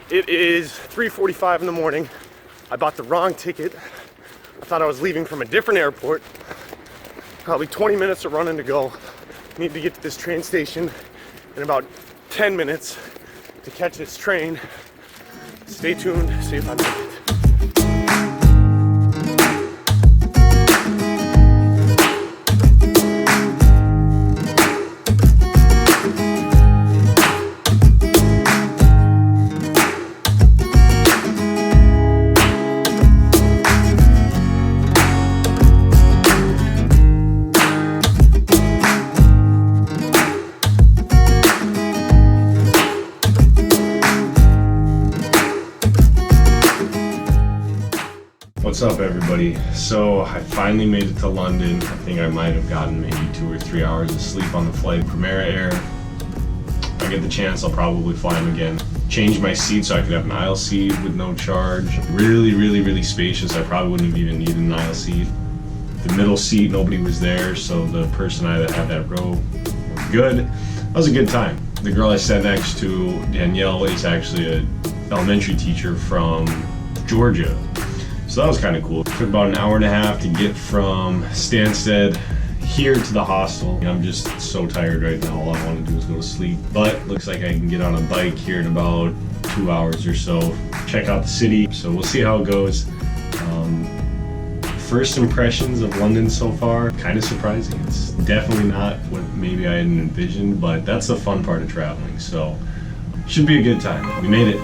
It is 3:45 in the morning. I bought the wrong ticket. I thought I was leaving from a different airport. Probably 20 minutes of running to go. Need to get to this train station in about 10 minutes to catch this train. Stay tuned, see if I make it. What's up, everybody? So I finally made it to London. I think I might have gotten maybe 2 or 3 hours of sleep on the flight. Primera Air. If I get the chance, I'll probably fly them again. Changed my seat so I could have an aisle seat with no charge. Really spacious. I probably wouldn't have even needed an aisle seat. The middle seat, nobody was there, so the person that had that row was good. That was a good time. The girl I sat next to, Danielle, is actually an elementary teacher from Georgia. So that was kind of cool. It took about an hour and a half to get from Stansted here to the hostel. I'm just so tired right now. All I want to do is go to sleep. But looks like I can get on a bike here in about 2 hours or so. Check out the city. So we'll see how it goes. First impressions of London so far, kind of surprising. It's definitely not what maybe I had envisioned, but that's the fun part of traveling. So should be a good time. We made it.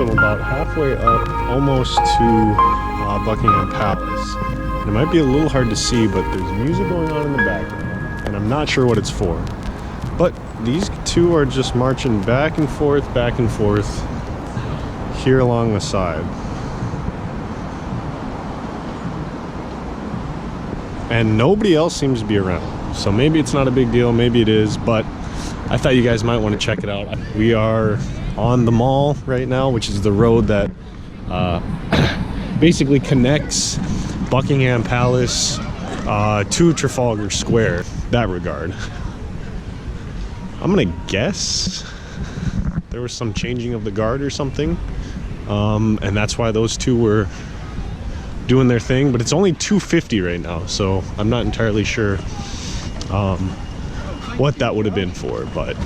So I'm about halfway up, almost to Buckingham Palace. And it might be a little hard to see, but there's music going on in the background, and I'm not sure what it's for. But these two are just marching back and forth here along the side. And nobody else seems to be around. So maybe it's not a big deal, maybe it is, but I thought you guys might want to check it out. We are on the Mall right now, which is the road that basically connects Buckingham Palace to Trafalgar Square, that regard. I'm gonna guess there was some changing of the guard or something, and that's why those two were doing their thing. But it's only 2:50 right now, so I'm not entirely sure what that would have been for. But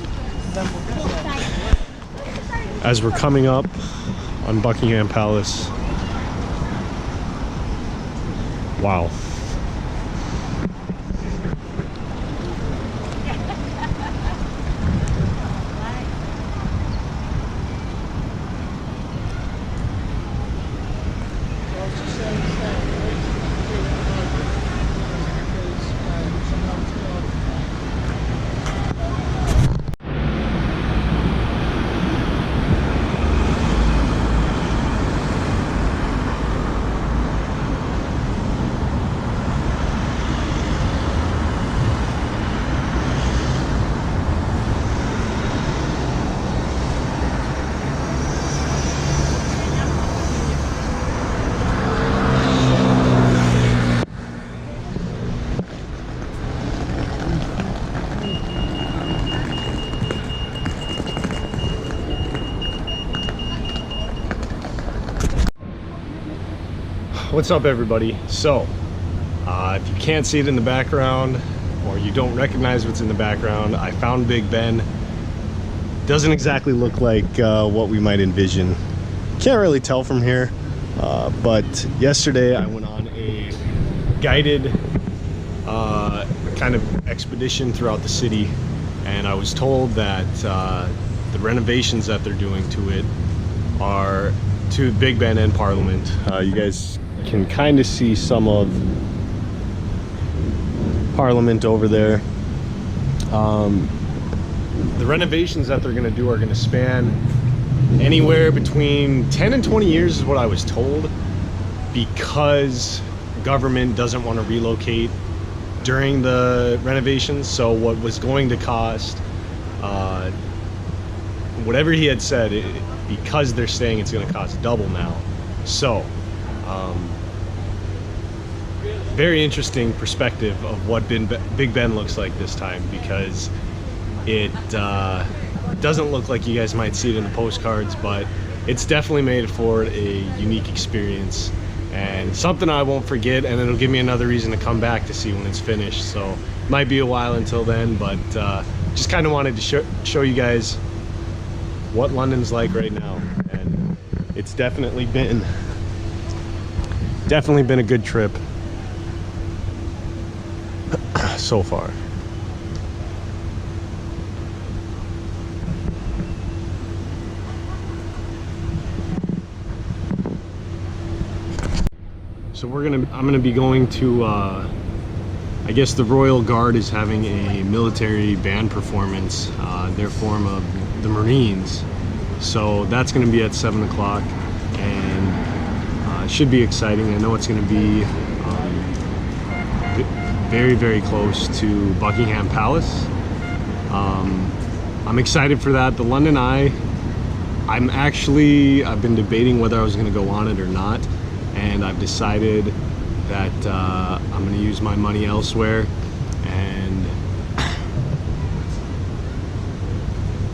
as we're coming up on Buckingham Palace, wow. What's up, everybody? So, if you can't see it in the background or you don't recognize what's in the background, I found Big Ben. Doesn't exactly look like what we might envision. Can't really tell from here, but yesterday I went on a guided kind of expedition throughout the city, and I was told that the renovations that they're doing to it are to Big Ben and Parliament. You guys can kind of see some of Parliament over there. The renovations that they're going to do are going to span anywhere between 10 and 20 years is what I was told, because government doesn't want to relocate during the renovations. So what was going to cost, whatever he had said, because they're saying it's going to cost double now. So very interesting perspective of what Big Ben looks like this time, because it doesn't look like you guys might see it in the postcards, but it's definitely made for a unique experience and something I won't forget, and it'll give me another reason to come back to see when it's finished. So it might be a while until then, but just kind of wanted to show you guys what London's like right now, and it's definitely been a good trip so far. So I'm gonna be going to, I guess the Royal Guard is having a military band performance, their form of the Marines. So that's gonna be at 7 o'clock, and it should be exciting. I know it's gonna be very, very close to Buckingham Palace. I'm excited for that. The London Eye, I've been debating whether I was gonna go on it or not. And I've decided that I'm going to use my money elsewhere, and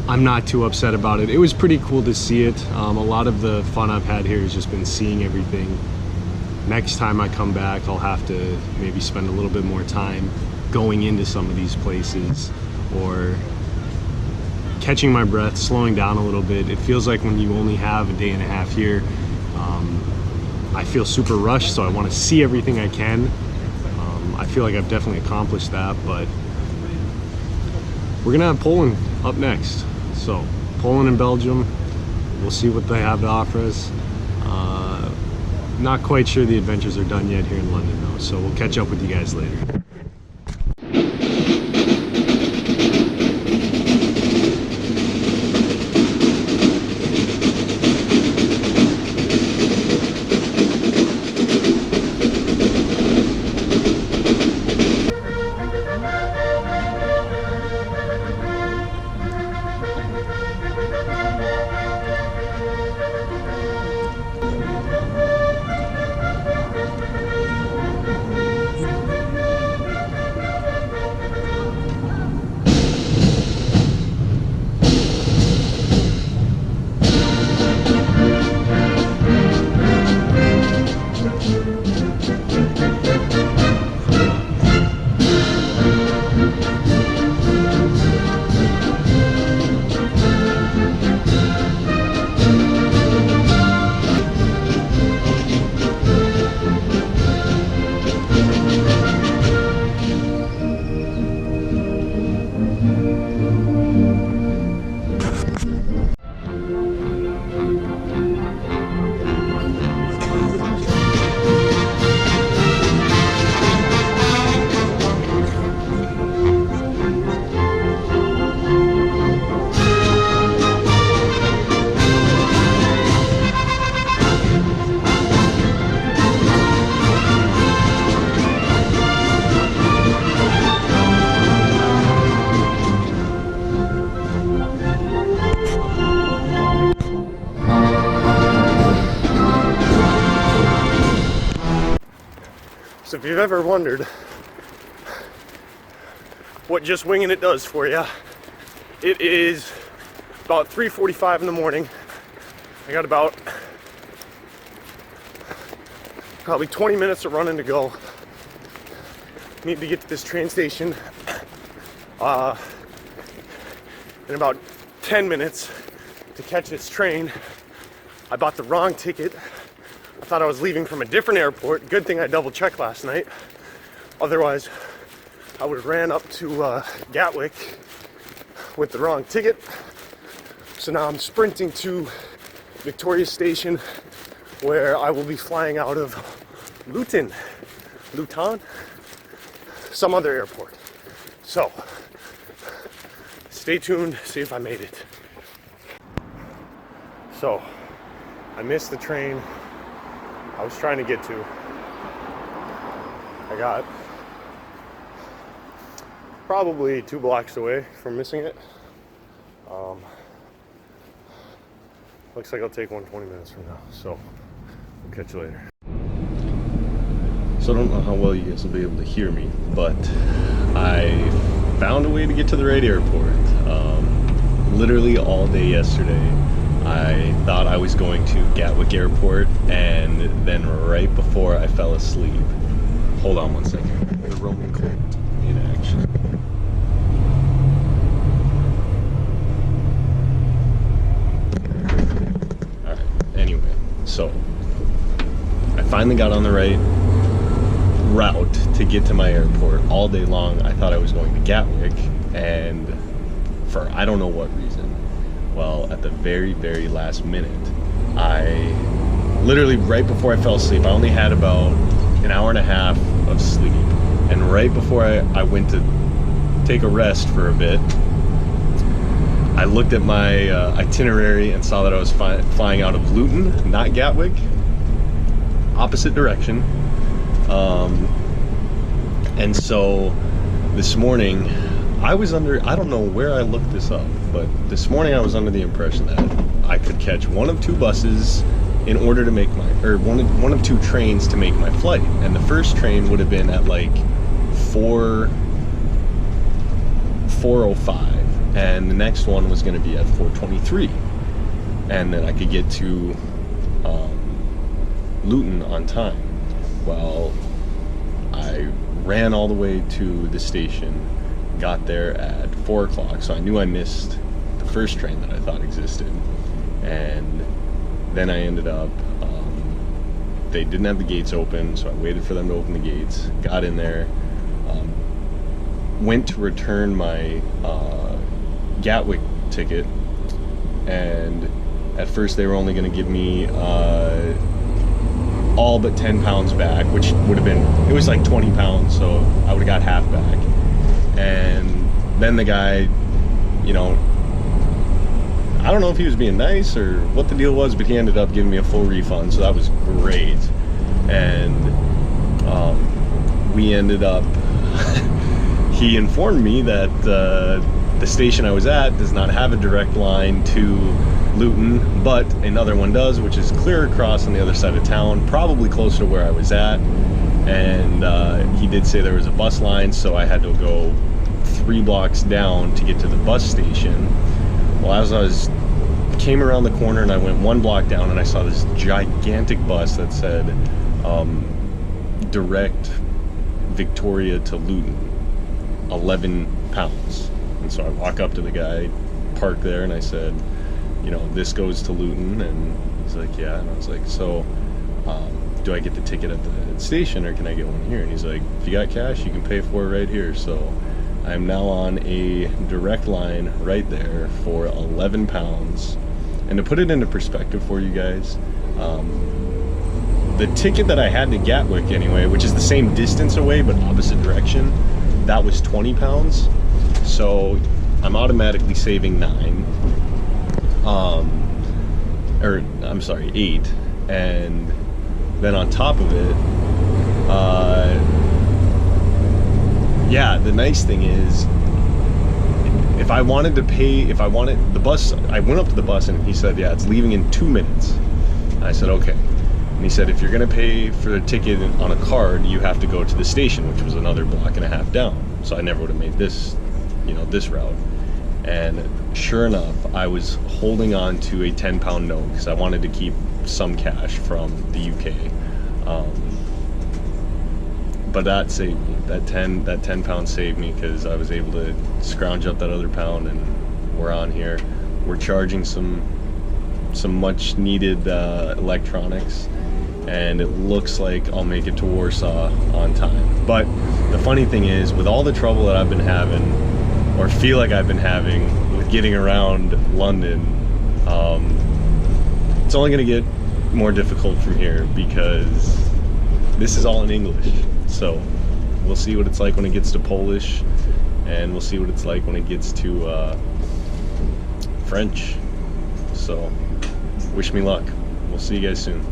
I'm not too upset about it. It was pretty cool to see it. A lot of the fun I've had here has just been seeing everything. Next time I come back, I'll have to maybe spend a little bit more time going into some of these places, or catching my breath, slowing down a little bit. It feels like when you only have a day and a half here, I feel super rushed, so I want to see everything I can. I feel like I've definitely accomplished that, but we're gonna have Poland up next. So Poland and Belgium, we'll see what they have to offer us. Not quite sure the adventures are done yet here in London though, so we'll catch up with you guys later. So if you've ever wondered what just winging it does for you, it is about 3:45 in the morning. I got about Probably 20 minutes of running to go. Need to get to this train station in about 10 minutes to catch this train. I bought the wrong ticket. I thought I was leaving from a different airport. Good thing I double checked last night. Otherwise, I would have ran up to Gatwick with the wrong ticket. So now I'm sprinting to Victoria Station, where I will be flying out of Luton, some other airport. So, stay tuned, see if I made it. So, I missed the train I was trying to get to. I got probably 2 blocks away from missing it. Looks like I'll take one 20 minutes from now, so we'll catch you later. So I don't know how well you guys will be able to hear me, but I found a way to get to the right airport. Literally all day yesterday, I thought I was going to Gatwick Airport, and then right before I fell asleep, hold on one second, the Roman cult in action. Alright, anyway, so I finally got on the right route to get to my airport. All day long I thought I was going to Gatwick, and for I don't know what reason, well, at the very last minute, I literally right before I fell asleep, I only had about an hour and a half of sleep, and right before I went to take a rest for a bit, I looked at my itinerary and saw that I was flying out of Luton, not Gatwick, opposite direction. And so this morning I was under, I don't know where I looked this up, but this morning I was under the impression that I could catch one of 2 buses in order to make my, or one of 2 trains to make my flight. And the first train would have been at like 4:05, and the next one was going to be at 4:23, and then I could get to Luton on time. Well, I ran all the way to the station, got there at 4 o'clock, so I knew I missed the first train that I thought existed. And then I ended up, they didn't have the gates open, so I waited for them to open the gates, got in there, went to return my Gatwick ticket, and at first they were only going to give me all but 10 pounds back, which would have been, it was like 20 pounds, so I would have got half back. And then the guy, you know, I don't know if he was being nice or what the deal was, but he ended up giving me a full refund, so that was great. And we ended up, he informed me that the station I was at does not have a direct line to Luton, but another one does, which is clear across on the other side of town, probably closer to where I was at. And he did say there was a bus line, so I had to go 3 blocks down to get to the bus station. Well, as I came around the corner and I went 1 block down, and I saw this gigantic bus that said direct Victoria to Luton, 11 pounds. And so I walk up to the guy, park there, and I said, you know, this goes to Luton. And he's like, yeah. And I was like, so do I get the ticket at the station, or can I get one here? And he's like, if you got cash, you can pay for it right here. So I'm now on a direct line right there for 11 pounds. And to put it into perspective for you guys, the ticket that I had to Gatwick anyway, which is the same distance away but opposite direction, that was 20 pounds. So I'm automatically saving 9. Or I'm sorry, 8. And then on top of it, yeah, the nice thing is, if I wanted to pay, if I wanted the bus, I went up to the bus and he said, yeah, it's leaving in 2 minutes. I said, okay. And he said, if you're gonna pay for the ticket on a card, you have to go to the station, which was another block and a half down. So I never would have made this, you know, this route. And sure enough, I was holding on to a 10-pound note because I wanted to keep some cash from the UK. but that saved me. That 10 pounds saved me because I was able to scrounge up that other pound, and we're on here. We're charging some much needed electronics, and it looks like I'll make it to Warsaw on time. But the funny thing is, with all the trouble that I've been having, or feel like I've been having with getting around London, it's only gonna get more difficult from here because this is all in English. So we'll see what it's like when it gets to Polish, and we'll see what it's like when it gets to French. So wish me luck. We'll see you guys soon.